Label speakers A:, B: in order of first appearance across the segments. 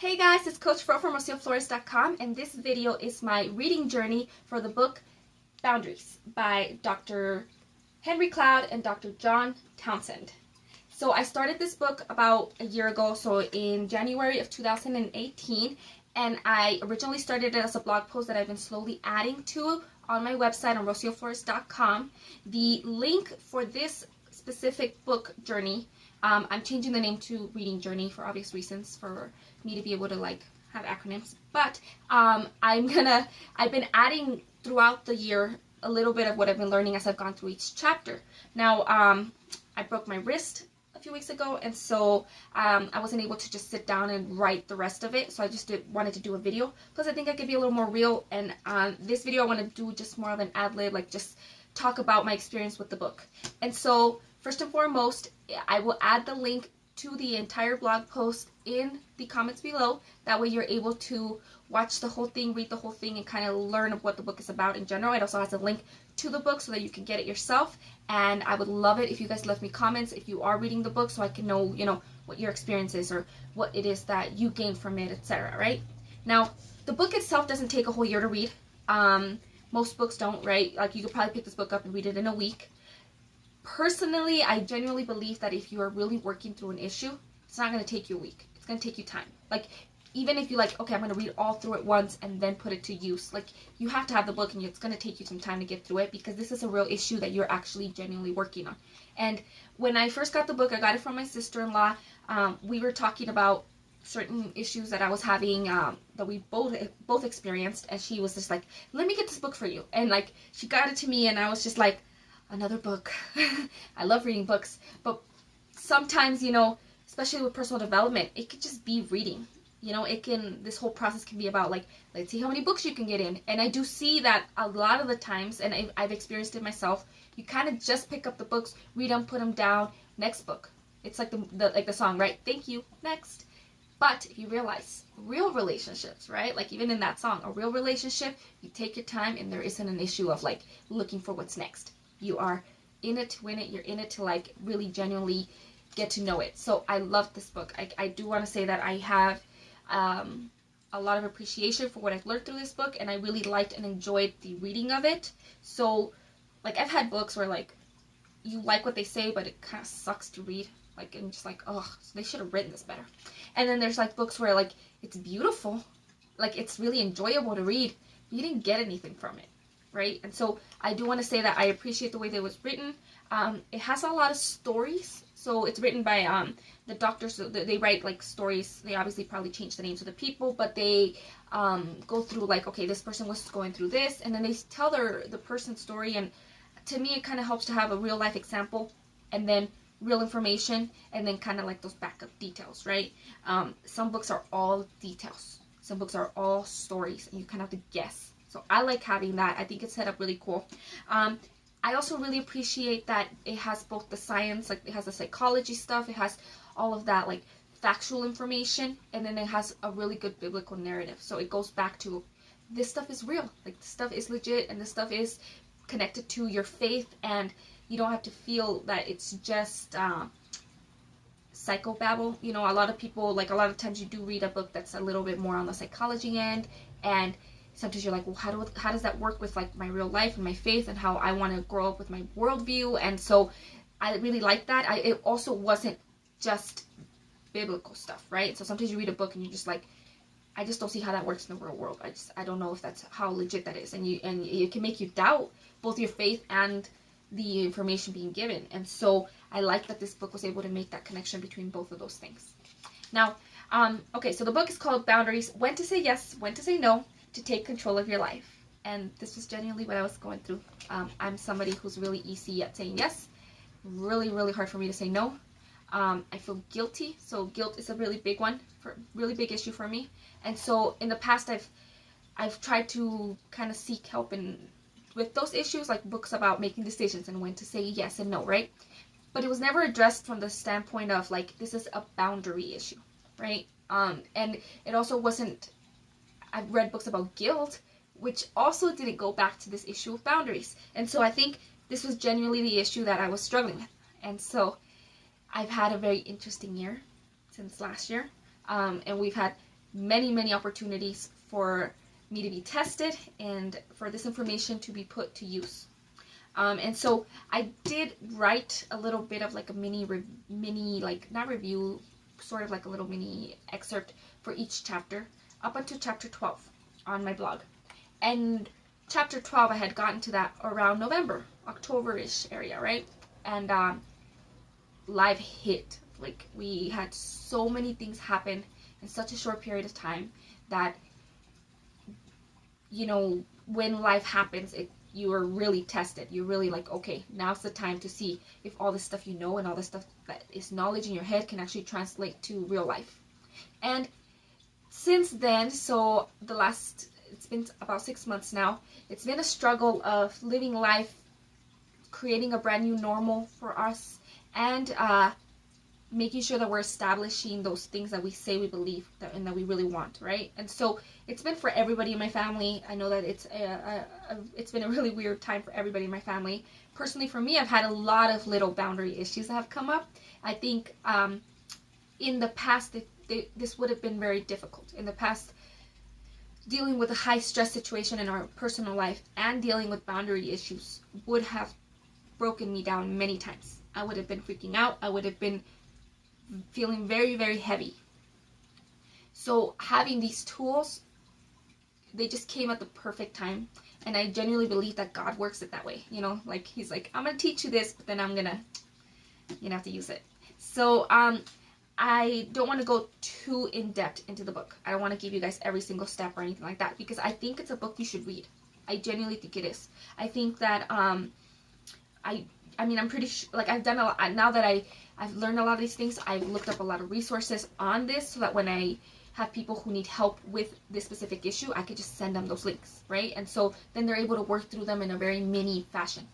A: Hey guys, it's Coach Fro from RocioFlores.com, and this video is my reading journey for the book Boundaries by Dr. Henry Cloud and Dr. John Townsend. So I started this book about a year ago, so in January of 2018, and I originally started it as a blog post that I've been slowly adding to on my website on RocioFlores.com. The link for this specific book journey, I'm changing the name to Reading Journey for obvious reasons, for me to be able to have acronyms. But I've been adding throughout the year a little bit of what I've been learning as I've gone through each chapter. Now, I broke my wrist a few weeks ago, and so I wasn't able to just sit down and write the rest of it, so I just wanted to do a video. Plus, I think I could be a little more real, and this video I want to do just more of an ad-lib, just talk about my experience with the book. And so, first and foremost, I will add the link to the entire blog post in the comments below. That way you're able to watch the whole thing, read the whole thing, and kind of learn what the book is about in general. It also has a link to the book so that you can get it yourself, and I would love it if you guys left me comments if you are reading the book, so I can know, what your experience is or what it is that you gained from it, etc. Right? Now, the book itself doesn't take a whole year to read. Most books don't, right? You could probably pick this book up and read it in a week. Personally, I genuinely believe that if you are really working through an issue, it's not going to take you a week. It's going to take you time. Even if you okay, I'm going to read all through it once and then put it to use. You have to have the book, and it's going to take you some time to get through it, because this is a real issue that you're actually genuinely working on. And when I first got the book, I got it from my sister-in-law. We were talking about certain issues that I was having, that we both experienced, and she was just like, let me get this book for you. And she got it to me, and I was just like, another book. I love reading books, but sometimes, especially with personal development, it could just be reading. This whole process can be about let's see how many books you can get in. And I do see that a lot of the times, and I've experienced it myself, you kind of just pick up the books, read them, put them down, next book. It's like the song, right? Thank you, next. But if you realize real relationships, right? Even in that song, a real relationship, you take your time, and there isn't an issue of looking for what's next. You are in it to win it. You're in it to really genuinely get to know it. So I love this book. I do want to say that I have a lot of appreciation for what I've learned through this book, and I really liked and enjoyed the reading of it. So I've had books where you like what they say, but it kind of sucks to read. And just oh, they should have written this better. And then there's books where it's beautiful, it's really enjoyable to read, but you didn't get anything from it. Right? And so I do want to say that I appreciate the way that it was written. It has a lot of stories. So it's written by the doctors. So they write stories. They obviously probably change the names of the people, but they go through okay, this person was going through this, and then they tell the person's story. And to me, it kind of helps to have a real life example, and then real information, and then kind of those backup details, right? Some books are all details. Some books are all stories, and you kind of have to guess. So I like having that. I think it's set up really cool. I also really appreciate that it has both the science, it has the psychology stuff, it has all of that factual information, and then it has a really good biblical narrative. So it goes back to, this stuff is real. This stuff is legit, and this stuff is connected to your faith, and you don't have to feel that it's just psychobabble. A lot of people, a lot of times you do read a book that's a little bit more on the psychology end, and sometimes you're well, how does that work with my real life and my faith and how I want to grow up with my worldview? And so I really like that. It also wasn't just biblical stuff, right? So sometimes you read a book and you're just I just don't see how that works in the real world. I don't know if that's how legit that is, and it can make you doubt both your faith and the information being given. And so I like that this book was able to make that connection between both of those things. Now, okay, so the book is called Boundaries: When to Say Yes, When to Say No, to Take Control of Your Life. And this was genuinely what I was going through. I'm somebody who's really easy at saying yes. Really, really hard for me to say no. I feel guilty. So guilt is a really big really big issue for me. And so in the past, I've tried to kind of seek help with those issues, books about making decisions and when to say yes and no, right? But it was never addressed from the standpoint of this is a boundary issue, right? And it also wasn't. I've read books about guilt, which also didn't go back to this issue of boundaries. And so I think this was genuinely the issue that I was struggling with. And so I've had a very interesting year since last year. And we've had many opportunities for me to be tested and for this information to be put to use. And so I did write a little bit of like a mini like not review, sort of like a little mini excerpt for each chapter up until chapter 12 on my blog. And chapter 12, I had gotten to that around November, October-ish area, right? And life hit. Like, we had so many things happen in such a short period of time that, you know, when life happens, you are really tested. You're really like, okay, now's the time to see if all this stuff you know and all this stuff that is knowledge in your head can actually translate to real life. And since then, so it's been about 6 months now, it's been a struggle of living life, creating a brand new normal for us, and making sure that we're establishing those things that we say we believe and that we really want, right? And so it's been for everybody in my family. I know that it's been a really weird time for everybody in my family. Personally, for me, I've had a lot of little boundary issues that have come up. I think in the past, this would have been very difficult. In the past, dealing with a high stress situation in our personal life and dealing with boundary issues would have broken me down many times. I would have been freaking out. I would have been feeling very heavy. So having these tools, they just came at the perfect time, and I genuinely believe that God works it that way. You know, like he's like, I'm gonna teach you this, but then I'm gonna have to use it. So I don't want to go too in depth into the book. I don't want to give you guys every single step or anything like that, because I think it's a book you should read. I genuinely think it is. I think that I mean, I'm pretty sure, like, I've done a lot, now that I've learned a lot of these things, I've looked up a lot of resources on this, so that when I have people who need help with this specific issue, I could just send them those links, right? And so then they're able to work through them in a very mini fashion.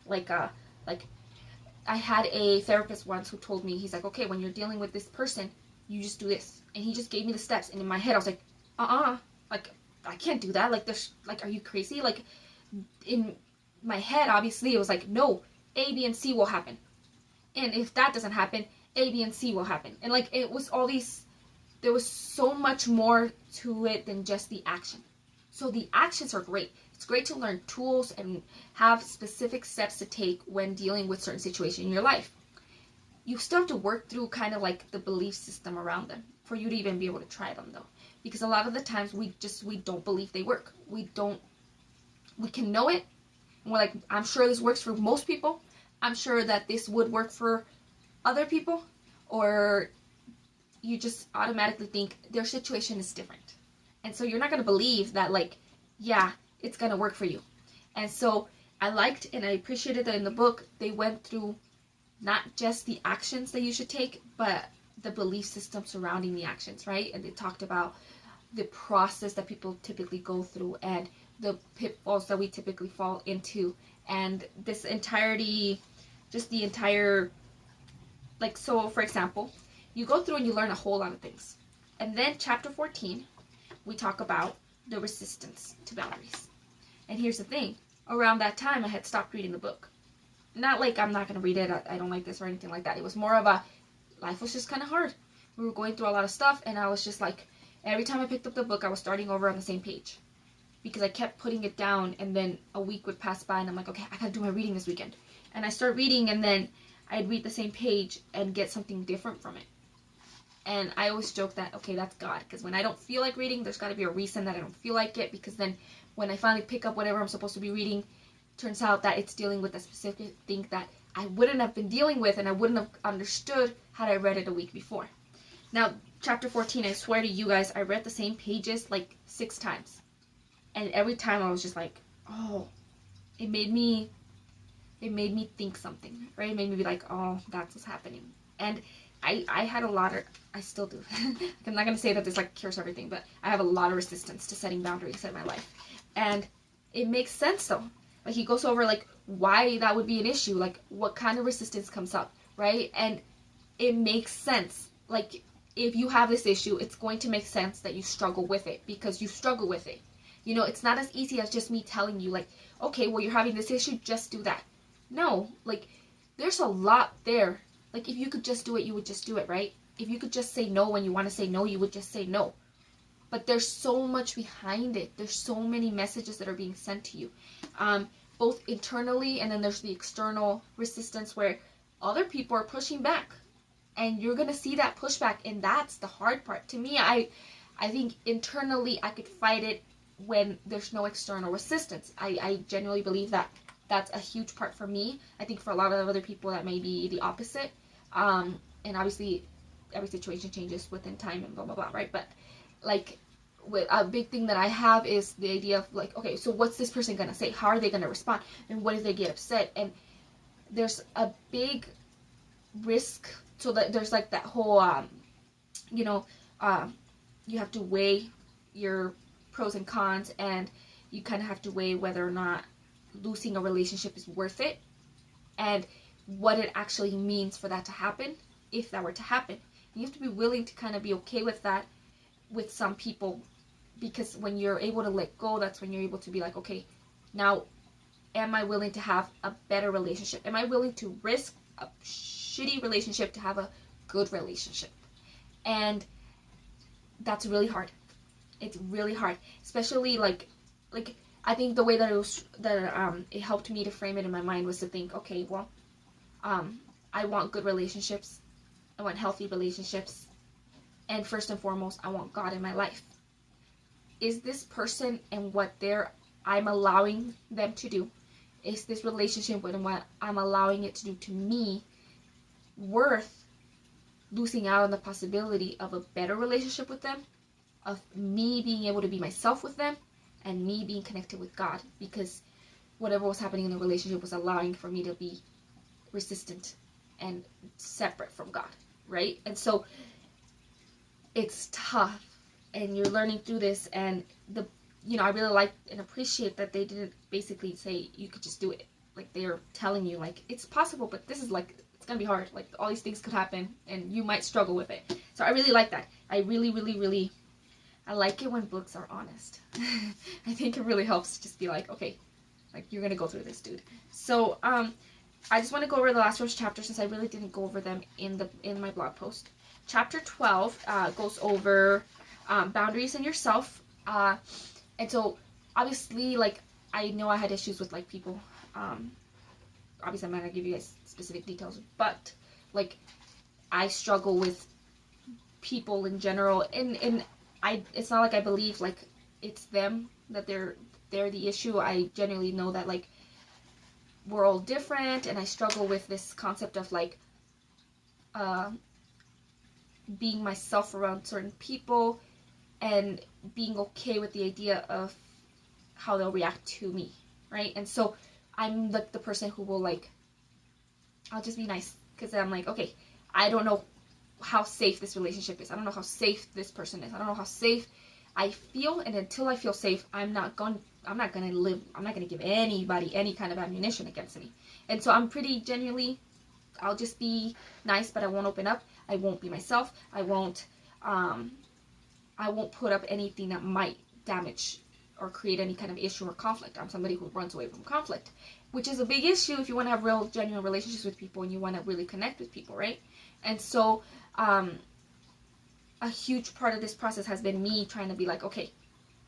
A: Like I had a therapist once who told me, he's like, okay, when you're dealing with this person, you just do this. And he just gave me the steps, and in my head, I was like, like, I can't do that. Like, there's, like, are you crazy? Like, in my head, obviously, it was like, no, A, B, and C will happen. And if that doesn't happen, A, B, and C will happen. And, like, it was all these, there was so much more to it than just the action. So the actions are great. It's great to learn tools and have specific steps to take when dealing with certain situations in your life. You still have to work through kind of like the belief system around them for you to even be able to try them, though. Because a lot of the times we don't believe they work. We can know it. And we're like, I'm sure this works for most people. I'm sure that this would work for other people. Or you just automatically think their situation is different. And so you're not going to believe that, like, yeah, it's going to work for you. And so I liked and I appreciated that in the book, they went through not just the actions that you should take, but the belief system surrounding the actions, right? And they talked about the process that people typically go through and the pitfalls that we typically fall into. And this entirety, just the entire, like, so for example, you go through and you learn a whole lot of things. And then chapter 14, we talk about the resistance to boundaries. And here's the thing. Around that time, I had stopped reading the book. Not like I'm not going to read it, I don't like this or anything like that. It was more of a, life was just kind of hard. We were going through a lot of stuff, and I was just like, every time I picked up the book, I was starting over on the same page. Because I kept putting it down, and then a week would pass by, and I'm like, okay, I gotta do my reading this weekend. And I start reading, and then I'd read the same page and get something different from it. And I always joke that, okay, that's God. Because when I don't feel like reading, there's got to be a reason that I don't feel like it. Because then when I finally pick up whatever I'm supposed to be reading, turns out that it's dealing with a specific thing that I wouldn't have been dealing with and I wouldn't have understood had I read it a week before. Now, chapter 14, I swear to you guys, I read the same pages like 6 times. And every time I was just like, oh, it made me think something, right? It made me be like, oh, that's what's happening. And I had a lot of, I still do. I'm not going to say that this like cures everything, but I have a lot of resistance to setting boundaries in my life. And it makes sense though. Like he goes over like why that would be an issue, like what kind of resistance comes up, right? And it makes sense. Like if you have this issue, it's going to make sense that you struggle with it because you struggle with it. You know, it's not as easy as just me telling you like, okay, well, you're having this issue, just do that. No, like there's a lot there. Like if you could just do it, you would just do it, right? If you could just say no when you want to say no, you would just say no. but there's so much behind it. There's so many messages that are being sent to you, both internally, and then there's the external resistance where other people are pushing back, and you're gonna see that pushback, and that's the hard part. To me, I think internally I could fight it when there's no external resistance. I genuinely believe that that's a huge part for me. I think for a lot of other people that may be the opposite. And obviously every situation changes within time and blah blah blah, right? But like, with a big thing that I have is the idea of like, okay, so what's this person gonna say? How are they gonna respond? And what if they get upset? And there's a big risk. So that there's like that whole you have to weigh your pros and cons, and you kind of have to weigh whether or not losing a relationship is worth it, and what it actually means for that to happen, if that were to happen. You have to be willing to kind of be okay with that with some people, because when you're able to let go, that's when you're able to be like, okay, now am I willing to have a better relationship? Am I willing to risk a shitty relationship to have a good relationship? And that's really hard. It's really hard, especially like I think the way that it helped me to frame it in my mind was to think, okay, well, I want good relationships, I want healthy relationships, and first and foremost, I want God in my life. Is this person and what I'm allowing them to do, is this relationship and what I'm allowing it to do to me worth losing out on the possibility of a better relationship with them, of me being able to be myself with them, and me being connected with God? Because whatever was happening in the relationship was allowing for me to be resistant and separate from God, right? And so it's tough, and you're learning through this, and I really like and appreciate that they didn't basically say you could just do it. Like, they're telling you like it's possible, but this is like, it's gonna be hard. Like, all these things could happen and you might struggle with it. So I really like that. I really, really, really, I like it when books are honest. I think it really helps just be like, okay, like, you're gonna go through this, dude. So I just want to go over the last first chapter, since I really didn't go over them in my blog post. Chapter 12 goes over boundaries in yourself. And so obviously, like, I know I had issues with like people. Obviously I'm not gonna give you guys specific details, but like, I struggle with people in general, and it's not like I believe like it's them, that they're the issue. I genuinely know that like we're all different, and I struggle with this concept of like being myself around certain people, and being okay with the idea of how they'll react to me, right? And so I'm like the person who will like, I'll just be nice, because I'm like, okay, I don't know how safe this relationship is. I don't know how safe this person is. I don't know how safe I feel, and until I feel safe, I'm not gonna give anybody any kind of ammunition against me. And so I'm pretty genuinely, I'll just be nice, but I won't open up. I won't be myself. I won't put up anything that might damage or create any kind of issue or conflict. I'm somebody who runs away from conflict, which is a big issue if you want to have real, genuine relationships with people, and you want to really connect with people, right? And so a huge part of this process has been me trying to be like, okay,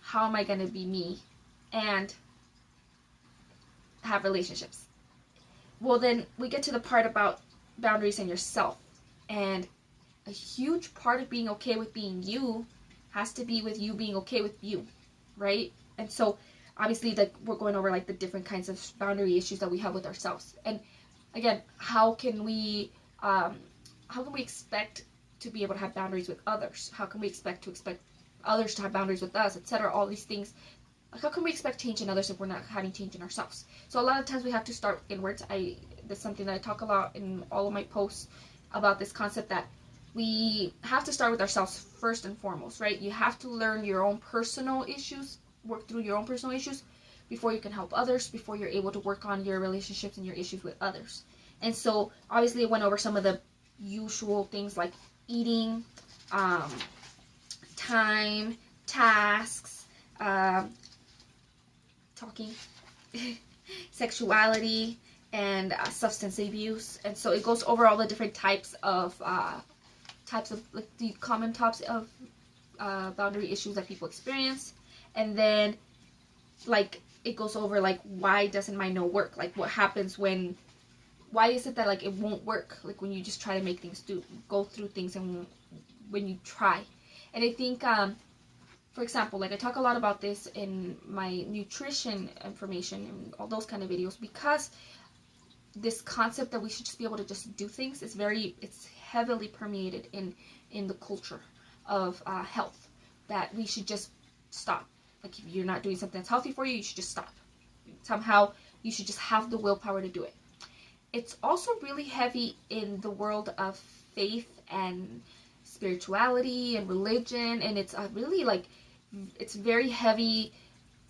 A: how am I going to be me and have relationships? Well, then we get to the part about boundaries in yourself. And a huge part of being okay with being you has to be with you being okay with you, right? And so obviously, like, we're going over like the different kinds of boundary issues that we have with ourselves. And again, how can we expect to be able to have boundaries with others? How can we expect others to have boundaries with us, etc.? All these things. Like, how can we expect change in others if we're not having change in ourselves? So a lot of times we have to start inwards. That's something that I talk a lot in all of my posts about, this concept that we have to start with ourselves first and foremost, right? You have to learn your own personal issues, work through your own personal issues before you can help others, before you're able to work on your relationships and your issues with others. And so obviously I went over some of the usual things like eating, time, tasks, talking, sexuality, and substance abuse. And so it goes over all the different types of like the common types of boundary issues that people experience. And then, like, it goes over, like, why doesn't my no work? Like, what happens when, why is it that, like, it won't work? Like, when you just try to make things go through things, and when you try. And I think, for example, like, I talk a lot about this in my nutrition information and all those kind of videos, because this concept that we should just be able to just do things is it's heavily permeated in the culture of health, that we should just stop. Like, if you're not doing something that's healthy for you, you should just stop. Somehow, you should just have the willpower to do it. It's also really heavy in the world of faith and spirituality and religion, and it's really, like, it's very heavy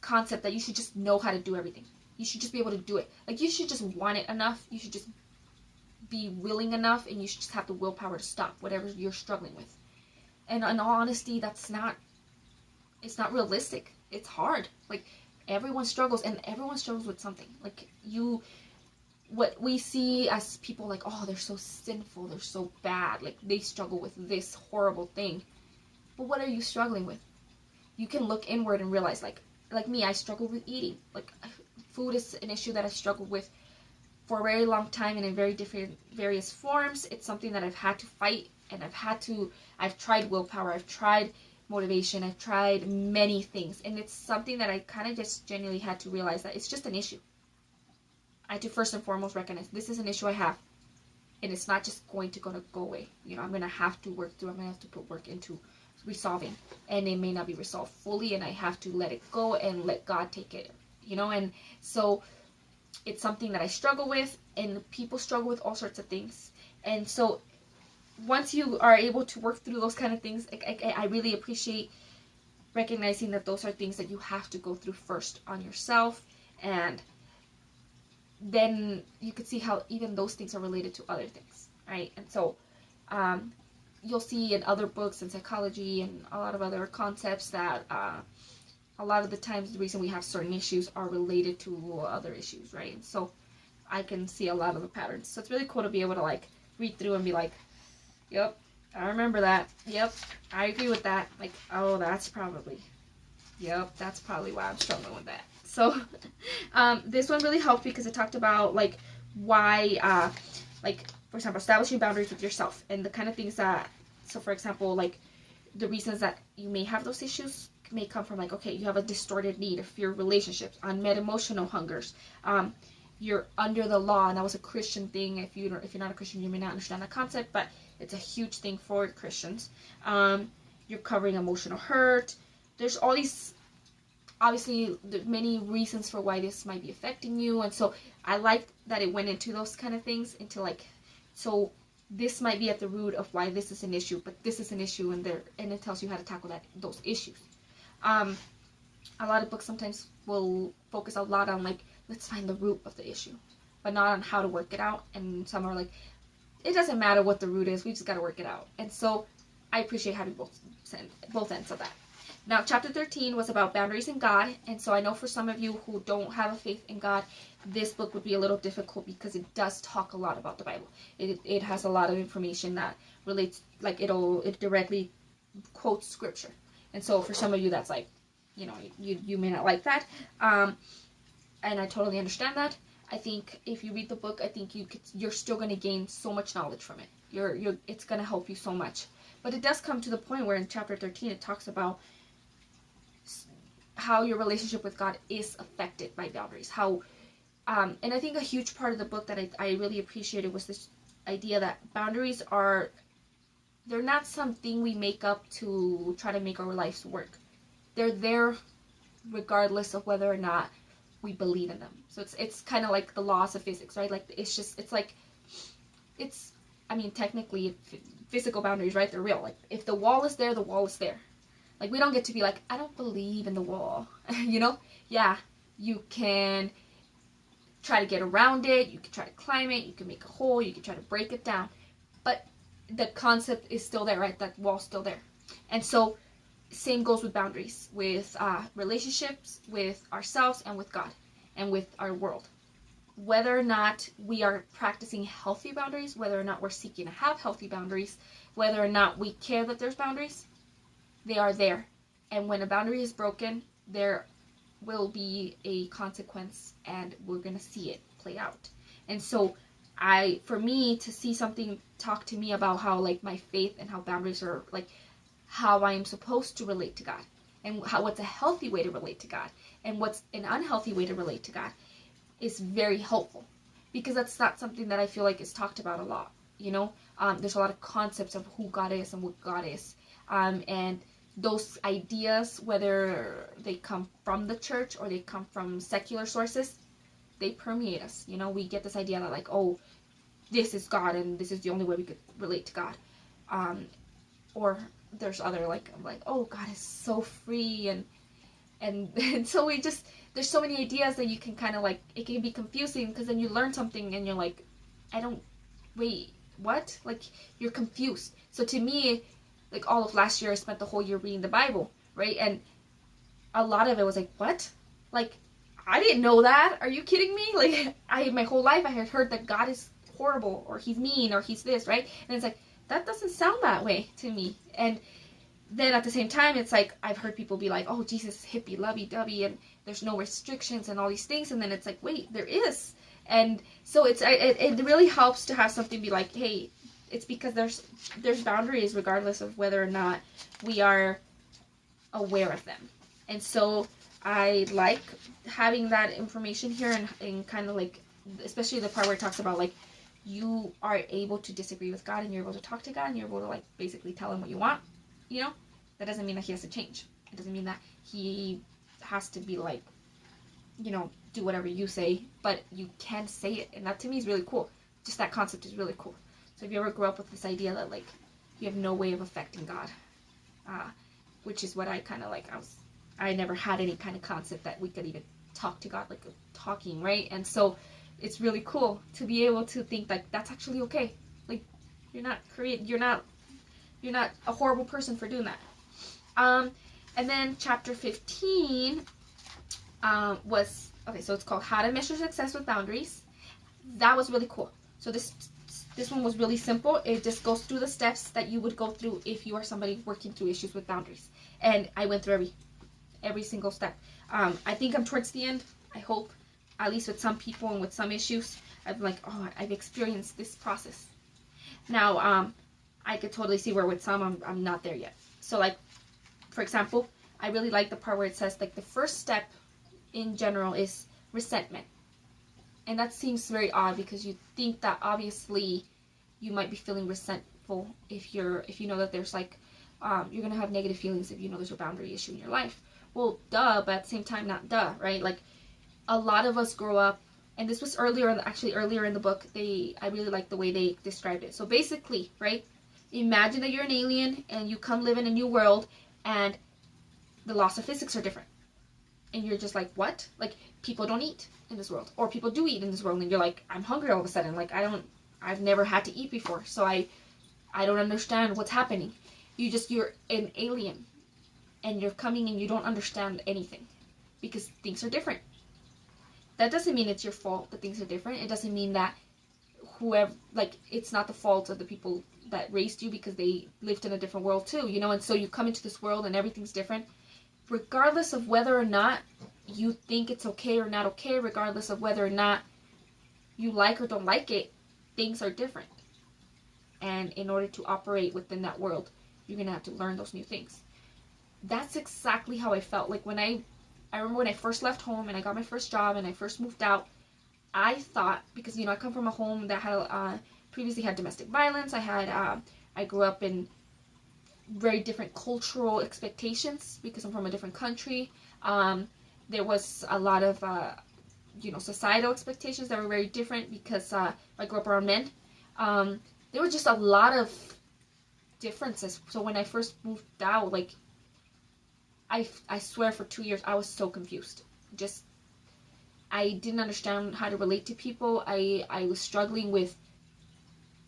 A: concept that you should just know how to do everything. You should just be able to do it. Like, you should just want it enough. You should just be willing enough, and you should just have the willpower to stop whatever you're struggling with. And in all honesty, it's not realistic. It's hard. Like, everyone struggles, and everyone struggles with something. Like, what we see as people, like, oh, they're so sinful, they're so bad, like, they struggle with this horrible thing. But what are you struggling with? You can look inward and realize, like me, I struggle with eating. Like, food is an issue that I struggled with for a very long time, and in various forms. It's something that I've had to fight, and I've tried willpower, I've tried motivation, I've tried many things, and it's something that I kind of just genuinely had to realize that it's just an issue. I had to first and foremost recognize this is an issue I have, and it's not just going to go away. You know, I'm going to have to work through, I'm going to have to put work into resolving, and it may not be resolved fully, and I have to let it go and let God take it, you know. And so it's something that I struggle with, and people struggle with all sorts of things. And so once you are able to work through those kind of things, I really appreciate recognizing that those are things that you have to go through first on yourself, and then you could see how even those things are related to other things, right? And so you'll see in other books in psychology and a lot of other concepts that a lot of the times the reason we have certain issues are related to other issues, right? And so I can see a lot of the patterns. So it's really cool to be able to, like, read through and be like, yep, I remember that. Yep, I agree with that. Like, oh, that's probably why I'm struggling with that. So this one really helped because it talked about, like, why, like, for example, establishing boundaries with yourself and the kind of things that, so for example, like, the reasons that you may have those issues may come from, like, okay, you have a distorted need of your relationships, unmet emotional hungers, you're under the law, and that was a Christian thing. If you're not a Christian, you may not understand that concept, but it's a huge thing for Christians. You're covering emotional hurt. There's all these, obviously, there's many reasons for why this might be affecting you, and so I like that it went into those kind of things, into, like, so this might be at the root of why this is an issue, but this is an issue, and it tells you how to tackle those issues. A lot of books sometimes will focus a lot on, like, let's find the root of the issue, but not on how to work it out. And some are like, it doesn't matter what the root is, we just got to work it out. And so I appreciate having both ends of that. Now, chapter 13 was about boundaries in God, and so I know for some of you who don't have a faith in God, this book would be a little difficult because it does talk a lot about the Bible. It has a lot of information that relates, like, it directly quotes scripture. And so for some of you, that's like, you know, you may not like that, and I totally understand that. I think if you read the book, I think you're still going to gain so much knowledge from it. It's going to help you so much. But it does come to the point where in chapter 13 it talks about how your relationship with God is affected by boundaries. How, and I think a huge part of the book that I really appreciated was this idea that boundaries they're not something we make up to try to make our lives work. They're there regardless of whether or not we believe in them. So it's kind of like the laws of physics, right? Like, I mean, technically, physical boundaries, right? They're real. Like, if the wall is there, the wall is there. Like, we don't get to be like, I don't believe in the wall, you know? Yeah, you can try to get around it, you can try to climb it, you can make a hole, you can try to break it down, but the concept is still there, right? That wall's still there. And so, same goes with boundaries, with relationships, with ourselves, and with God, and with our world. Whether or not we are practicing healthy boundaries, whether or not we're seeking to have healthy boundaries, whether or not we care that there's boundaries, they are there. And when a boundary is broken, there will be a consequence, and we're going to see it play out. And so for me to see something talk to me about how like my faith and how boundaries are like how I am supposed to relate to God, and what's a healthy way to relate to God and what's an unhealthy way to relate to God is very helpful, because that's not something that I feel like is talked about a lot. There's a lot of concepts of who God is and what God is, and those ideas, whether they come from the church or they come from secular sources, they permeate us. We get this idea that like, oh, this is God and this is the only way we could relate to God, or there's other like oh, God is so free, and so there's so many ideas that you can kind of like, it can be confusing, because then you learn something and you're like, wait, what? Like, you're confused. So to me, like, all of last year I spent the whole year reading the Bible, right? And a lot of it was like, what? Like, I didn't know that. Are you kidding me? Like, my whole life I had heard that God is horrible, or he's mean, or he's this, right? And it's like, that doesn't sound that way to me. And then at the same time, it's like, I've heard people be like, oh, Jesus is hippie, lovey-dovey, and there's no restrictions and all these things. And then it's like, wait, there is. And so it really helps to have something be like, hey, it's because there's boundaries regardless of whether or not we are aware of them. And so I like having that information here, and kind of like, especially the part where it talks about like, you are able to disagree with God and you're able to talk to God and you're able to like basically tell him what you want. That doesn't mean that he has to change. It doesn't mean that he has to be like, do whatever you say, but you can say it. And that to me is really cool. Just that concept is really cool. So if you ever grew up with this idea that like you have no way of affecting God, which is what I kind of like, I never had any kind of concept that we could even talk to God, like talking, right? And so it's really cool to be able to think like that's actually okay. Like, you're not a horrible person for doing that. And then chapter 15 was, okay, so it's called How to Measure Success with Boundaries. That was really cool. So this one was really simple. It just goes through the steps that you would go through if you are somebody working through issues with boundaries. And I went through every single step. I think I'm towards the end, I hope, at least with some people and with some issues. I'm like, oh, I've experienced this process. Now, I could totally see where with some I'm not there yet. So like, for example, I really like the part where it says like the first step in general is resentment. And that seems very odd, because you think that obviously you might be feeling resentful if you know that there's like, you're going to have negative feelings if you know there's a boundary issue in your life. Well, duh, but at the same time, not duh, right? Like, a lot of us grow up, and this was earlier in the book, I really like the way they described it. So basically, right, imagine that you're an alien and you come live in a new world and the laws of physics are different. And you're just like, what? Like, people don't eat in this world, or people do eat in this world, and you're like, I'm hungry all of a sudden. Like, I've never had to eat before, so I don't understand what's happening. You're an alien, and you're coming and you don't understand anything, because things are different. That doesn't mean it's your fault that things are different. It doesn't mean that it's not the fault of the people that raised you, because they lived in a different world too, and so you come into this world and everything's different. Regardless of whether or not you think it's okay or not okay, regardless of whether or not you like or don't like it, things are different. And in order to operate within that world, you're going to have to learn those new things. That's exactly how I felt. Like, I remember when I first left home and I got my first job and I first moved out, I thought, because, I come from a home that had previously had domestic violence. I grew up in very different cultural expectations because I'm from a different country. There was a lot of, societal expectations that were very different because I grew up around men. There were just a lot of differences. So when I first moved out, like, I swear for 2 years I was so confused. I didn't understand how to relate to people. I was struggling with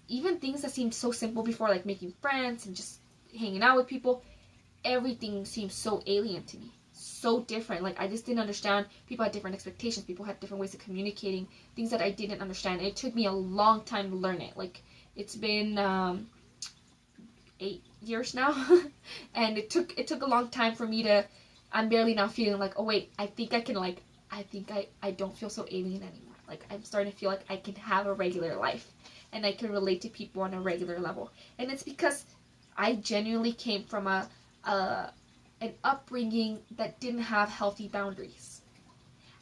A: even things that seemed so simple before, like making friends and just hanging out with people. Everything seemed so alien to me, so different. Like, I just didn't understand. People had different expectations. People had different ways of communicating, things that I didn't understand. And it took me a long time to learn it. Like, it's been 8 years now. And it took a long time for me to, I'm barely now feeling like, oh wait, I think I don't feel so alien anymore. Like, I'm starting to feel like I can have a regular life and I can relate to people on a regular level. And it's because I genuinely came from an upbringing that didn't have healthy boundaries.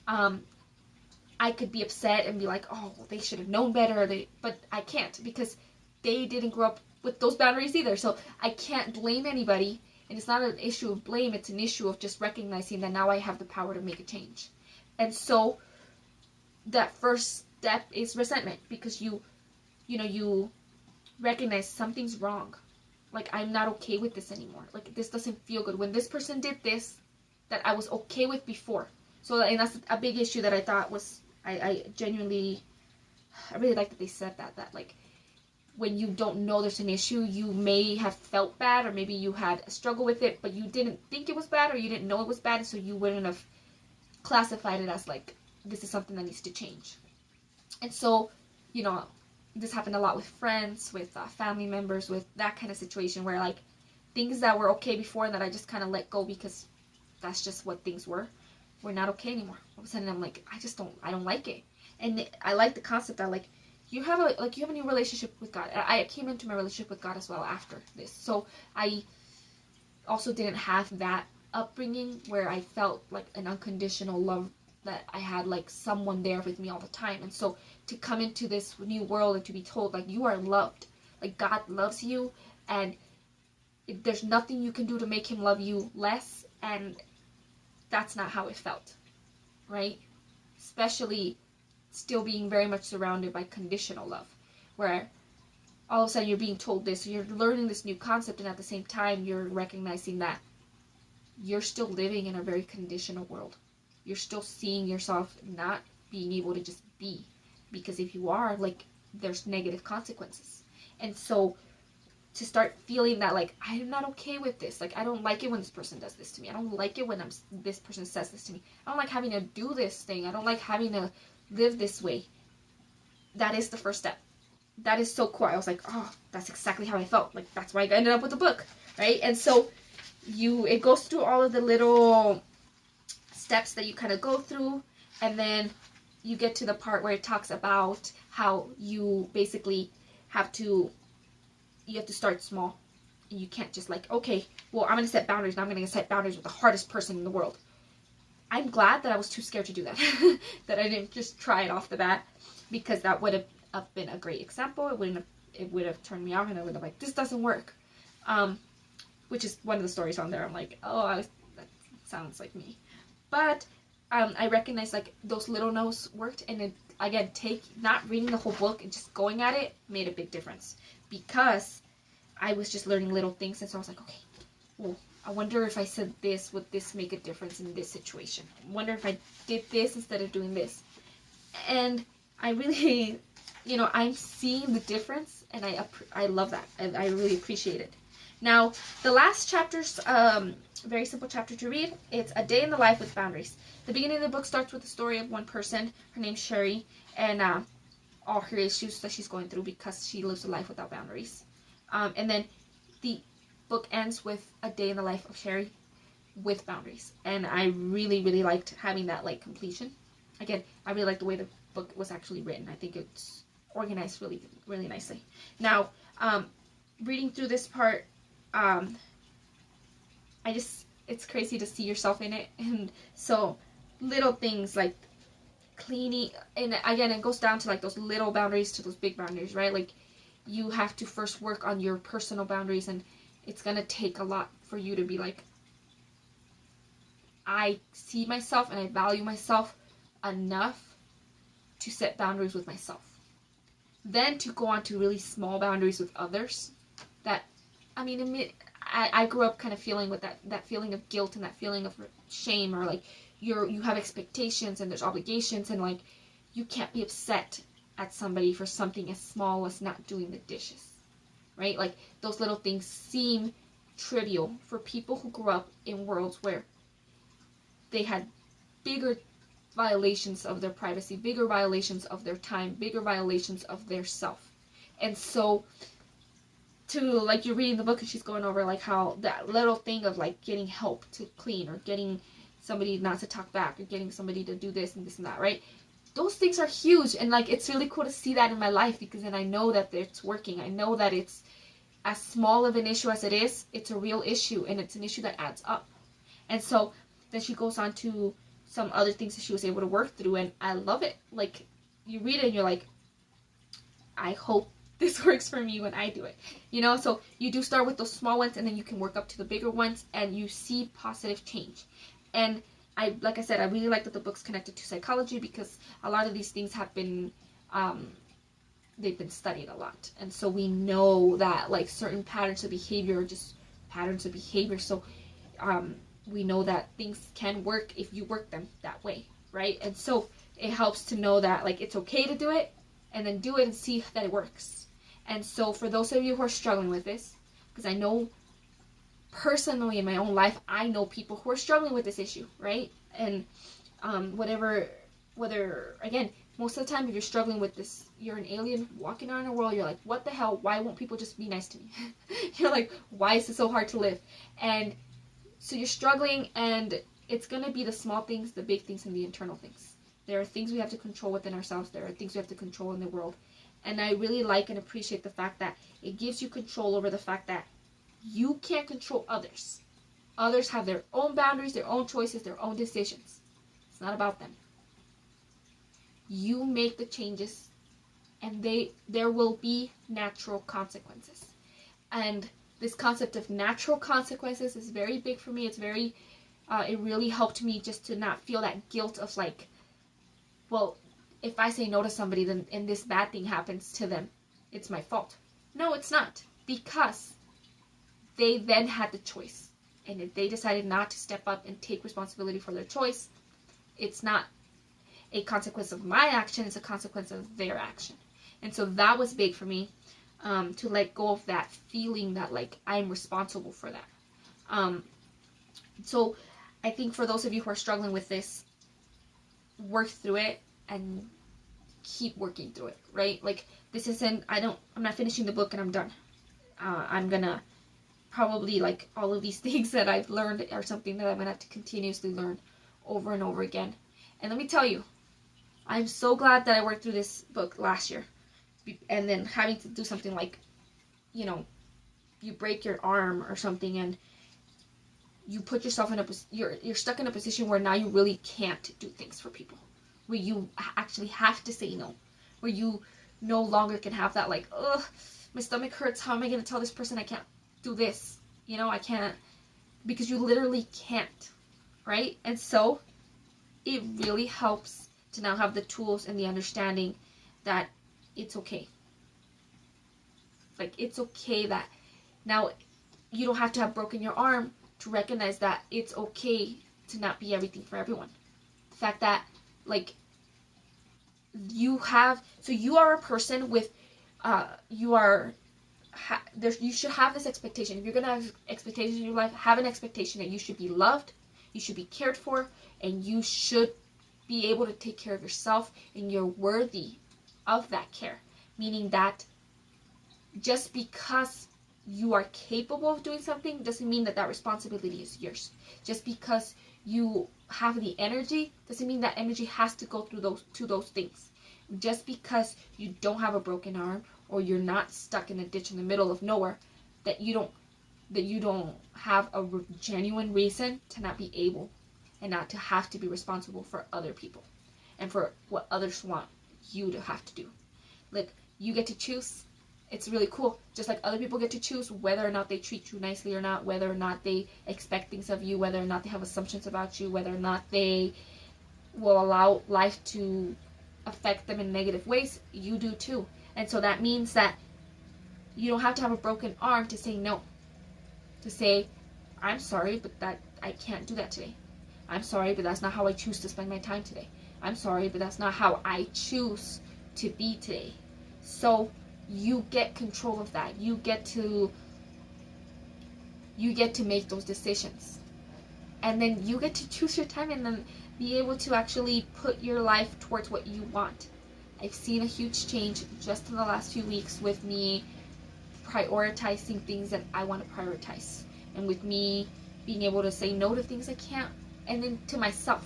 A: I could be upset and be like, oh, they should have known better, but I can't, because they didn't grow up with those boundaries either. So I can't blame anybody, and it's not an issue of blame, it's an issue of just recognizing that now I have the power to make a change. And so that first step is resentment, because you recognize something's wrong. Like, I'm not okay with this anymore. Like, this doesn't feel good. When this person did this that I was okay with before. So, and that's a big issue that I thought was, I genuinely, I really like that they said that like, when you don't know there's an issue, you may have felt bad, or maybe you had a struggle with it, but you didn't think it was bad, or you didn't know it was bad, so you wouldn't have classified it as like, this is something that needs to change. And so, this happened a lot with friends, with family members, with that kind of situation where, like, things that were okay before that I just kind of let go because that's just what things were not okay anymore. All of a sudden I'm like, I don't like it. And I like the concept that, like, you have a new relationship with God. I came into my relationship with God as well after this. So I also didn't have that upbringing where I felt like an unconditional love, that I had like someone there with me all the time. And so to come into this new world and to be told, like, you are loved, like, God loves you, and there's nothing you can do to make him love you less, and that's not how it felt, right? Especially still being very much surrounded by conditional love, where all of a sudden you're being told this, you're learning this new concept, and at the same time you're recognizing that you're still living in a very conditional world. You're still seeing yourself not being able to just be, because if you are, like, there's negative consequences. And so to start feeling that, like, I'm not okay with this, like, I don't like it when this person does this to me, I don't like it when this person says this to me, I don't like having to do this thing, I don't like having to live this way. That is the first step. That is so cool. I was like, oh, that's exactly how I felt. Like, that's why I ended up with the book, right? And so it goes through all of the little steps that you kind of go through, and then you get to the part where it talks about how you basically have to start small. You can't just, like, okay, well, I'm going to set boundaries, and I'm going to set boundaries with the hardest person in the world. I'm glad that I was too scared to do that, that I didn't just try it off the bat, because that would have been a great example. It would have turned me off, and I would have, like, this doesn't work. Which is one of the stories on there. I'm like, oh, that sounds like me. But I recognize, like, those little no's worked, and it, again, not reading the whole book and just going at it made a big difference, because I was just learning little things, and so I was like, okay, well, I wonder if I said this, would this make a difference in this situation? I wonder if I did this instead of doing this. And I really, I'm seeing the difference, and I love that. I really appreciate it. Now, the last chapter's very simple chapter to read. It's A Day in the Life with Boundaries. The beginning of the book starts with the story of one person. Her name's Sherry, and all her issues that she's going through because she lives a life without boundaries. And then the book ends with a day in the life of Sherry with boundaries. And I really, really liked having that, like, completion. Again, I really like the way the book was actually written. I think it's organized really, really nicely. Now, reading through this part, it's crazy to see yourself in it. And so little things like cleaning, and again, it goes down to, like, those little boundaries to those big boundaries, right? Like, you have to first work on your personal boundaries, and it's gonna take a lot for you to be like, I see myself and I value myself enough to set boundaries with myself. Then to go on to really small boundaries with others. That, I mean, I grew up kind of feeling with that feeling of guilt and that feeling of shame, or like you have expectations and there's obligations, and like you can't be upset at somebody for something as small as not doing the dishes, right? Like, those little things seem trivial for people who grew up in worlds where they had bigger violations of their privacy, bigger violations of their time, bigger violations of their self. And so to, like, you're reading the book and she's going over, like, how that little thing of, like, getting help to clean, or getting somebody not to talk back, or getting somebody to do this and this and that, right? Those things are huge, and, like, it's really cool to see that in my life, because then I know that it's working. I know that it's as small of an issue as it is, it's a real issue, and it's an issue that adds up. And so then she goes on to some other things that she was able to work through, and I love it. Like, you read it and you're like, I hope this works for me when I do it. You know, so you do start with those small ones, and then you can work up to the bigger ones, and you see positive change. And like I said, I really like that the book's connected to psychology, because a lot of these things have been, they've been studied a lot. And so we know that, like, certain patterns of behavior are just patterns of behavior. So we know that things can work if you work them that way, right? And so it helps to know that, like, it's okay to do it, and then do it and see that it works. And so for those of you who are struggling with this, because I know personally in my own life, I know people who are struggling with this issue, right? And whether, again, most of the time, if you're struggling with this, you're an alien walking around the world, you're like, what the hell? Why won't people just be nice to me? You're like, why is it so hard to live? And so you're struggling, and it's going to be the small things, the big things, and the internal things. There are things we have to control within ourselves. There are things we have to control in the world. And I really like and appreciate the fact that it gives you control over the fact that you can't control others. Others have their own boundaries, their own choices, their own decisions. It's not about them. You make the changes, and there will be natural consequences. And this concept of natural consequences is very big for me. It's very, it really helped me just to not feel that guilt of, like, well, if I say no to somebody, then and this bad thing happens to them, it's my fault. No, it's not, because they then had the choice. And if they decided not to step up and take responsibility for their choice, it's not a consequence of my action, it's a consequence of their action. And so that was big for me, to let go of that feeling that, like, I'm responsible for that. So I think for those of you who are struggling with this, work through it and keep working through it, right? Like, this isn't, I'm not finishing the book and I'm done. I'm gonna probably, like, all of these things that I've learned are something that I'm gonna have to continuously learn over and over again. And let me tell you, I'm so glad that I worked through this book last year. And then having to do something like, you know, you break your arm or something, and you put yourself in you're stuck in a position where now you really can't do things for people, where you actually have to say no, where you no longer can have that, like, ugh, my stomach hurts, how am I going to tell this person I can't do this? You know, I can't, because you literally can't, right? And so it really helps to now have the tools and the understanding that it's okay. Like, it's okay that now you don't have to have broken your arm to recognize that it's okay to not be everything for everyone. The fact that, like, you are a person with, you should have this expectation. If you're going to have expectations in your life, have an expectation that you should be loved, you should be cared for, and you should be able to take care of yourself, and you're worthy of that care. Meaning that just because you are capable of doing something doesn't mean that that responsibility is yours. Just because you have the energy doesn't mean that energy has to go through those things. Just because you don't have a broken arm, or you're not stuck in a ditch in the middle of nowhere, that you don't have a genuine reason to not be able and not to have to be responsible for other people and for what others want you to have to do. Like, you get to choose. It's really cool. Just like other people get to choose whether or not they treat you nicely or not, whether or not they expect things of you, whether or not they have assumptions about you, whether or not they will allow life to affect them in negative ways, you do too. And so that means that you don't have to have a broken arm to say no. To say, I'm sorry, but that I can't do that today. I'm sorry, but that's not how I choose to spend my time today. I'm sorry, but that's not how I choose to be today. So you get control of that. You get to make those decisions. And then you get to choose your time and then be able to actually put your life towards what you want. I've seen a huge change just in the last few weeks with me prioritizing things that I want to prioritize, and with me being able to say no to things I can't, and then to myself.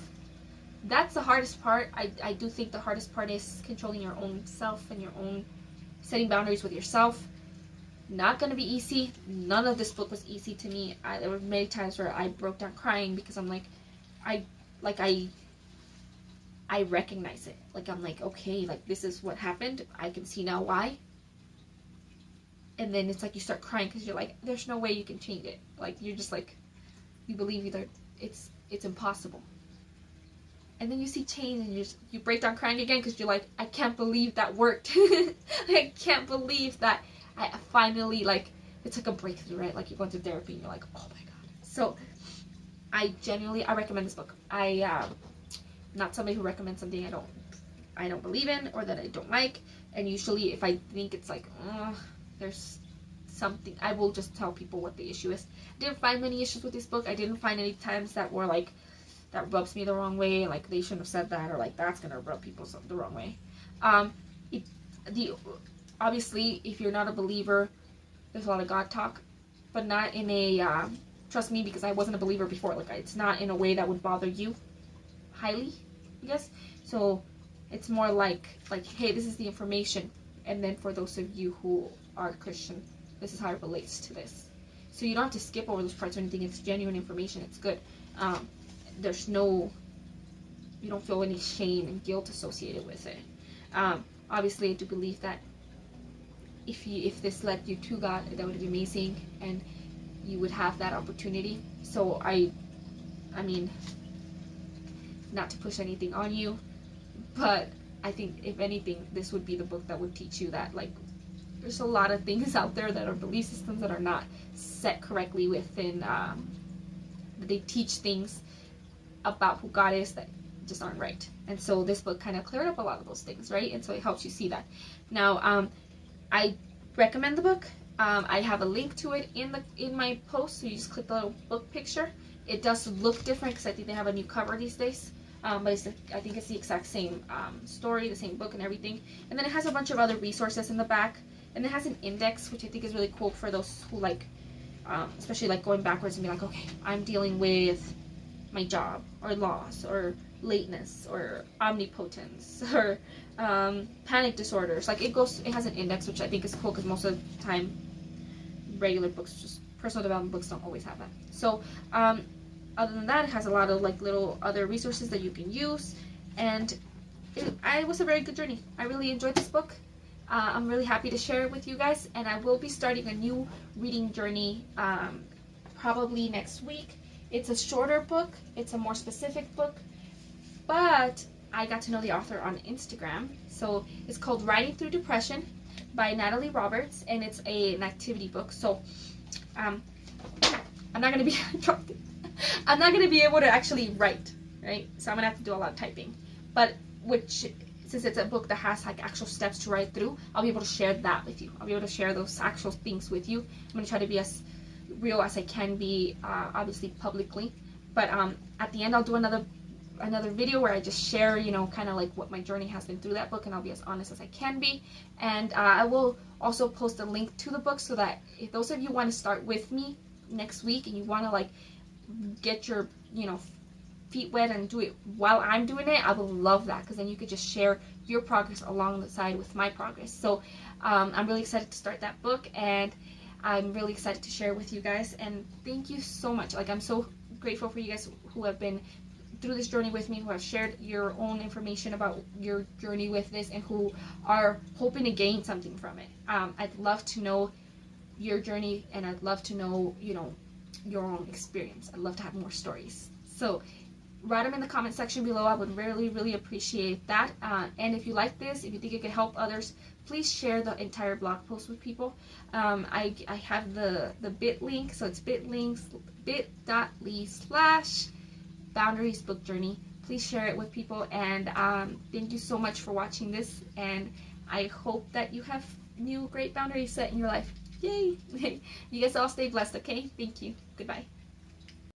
A: That's the hardest part. I do think the hardest part is controlling your own self and your own setting boundaries with yourself. Not going to be easy. None of this book was easy to me. There were many times where I broke down crying because I'm like, I recognize it. Like, I'm like, okay, like, this is what happened. I can see now why. And then it's like you start crying because you're like, there's no way you can change it. Like, you're just like, you believe either it's impossible. And then you see change and you break down crying again because you're like, I can't believe that worked. I can't believe that I finally, like, it's like a breakthrough, right? Like, you're going through therapy and you're like, oh my god. So I recommend this book. Not somebody who recommends something I don't believe in or that I don't like. And usually if I think it's like, there's something, I will just tell people what the issue is. I didn't find many issues with this book. I didn't find any times that were like, that rubs me the wrong way, like they shouldn't have said that, or like that's gonna rub people the wrong way. Obviously, if you're not a believer, there's a lot of God talk, but not in a trust me, because I wasn't a believer before. Like, it's not in a way that would bother you highly, I guess. So it's more like hey, this is the information, and then for those of you who are Christian, this is how it relates to this. So you don't have to skip over those parts or anything. It's genuine information. It's good. There's no, you don't feel any shame and guilt associated with it. Obviously, I do believe that if this led you to God, that would be amazing, and you would have that opportunity. So I mean, not to push anything on you, but I think if anything, this would be the book that would teach you that, like, there's a lot of things out there that are belief systems that are not set correctly within, that they teach things about who God is that just aren't right. And so this book kind of cleared up a lot of those things, right? And so it helps you see that. Now, I recommend the book. I have a link to it in my post, so you just click the little book picture. It does look different because I think they have a new cover these days. But I think it's the exact same story, the same book and everything. And then it has a bunch of other resources in the back. And it has an index, which I think is really cool for those who like, especially like going backwards and be like, okay, I'm dealing with my job or loss or lateness or omnipotence or panic disorders. Like, it has an index, which I think is cool because most of the time regular books, just personal development books, don't always have that. So other than that, it has a lot of like little other resources that you can use, and it was a very good journey. I really enjoyed this book. I'm really happy to share it with you guys, and I will be starting a new reading journey probably next week. It's a shorter book, it's a more specific book, but I got to know the author on Instagram. So it's called Writing Through Depression by Natalie Roberts, and it's an activity book. So I'm not gonna be I'm not gonna be able to actually write, right? So I'm gonna have to do a lot of typing. But since it's a book that has like actual steps to write through, I'll be able to share that with you. I'll be able to share those actual things with you. I'm gonna try to be as real as I can be, obviously publicly. But at the end, I'll do another video where I just share, kind of like what my journey has been through that book, and I'll be as honest as I can be. And I will also post a link to the book so that if those of you want to start with me next week and you want to like get your feet wet and do it while I'm doing it, I would love that, because then you could just share your progress along the side with my progress. So I'm really excited to start that book, and I'm really excited to share it with you guys. And thank you so much. Like, I'm so grateful for you guys who have been through this journey with me, who have shared your own information about your journey with this, and who are hoping to gain something from it. I'd love to know your journey, and I'd love to know, your own experience. I'd love to have more stories. So write them in the comment section below. I would really, really appreciate that. And if you like this, if you think it could help others, please share the entire blog post with people. I have the bit link, so it's bit.ly/boundaries book journey. Please share it with people, and thank you so much for watching this, and I hope that you have new great boundaries set in your life. Yay! You guys all stay blessed, okay? Thank you. Goodbye.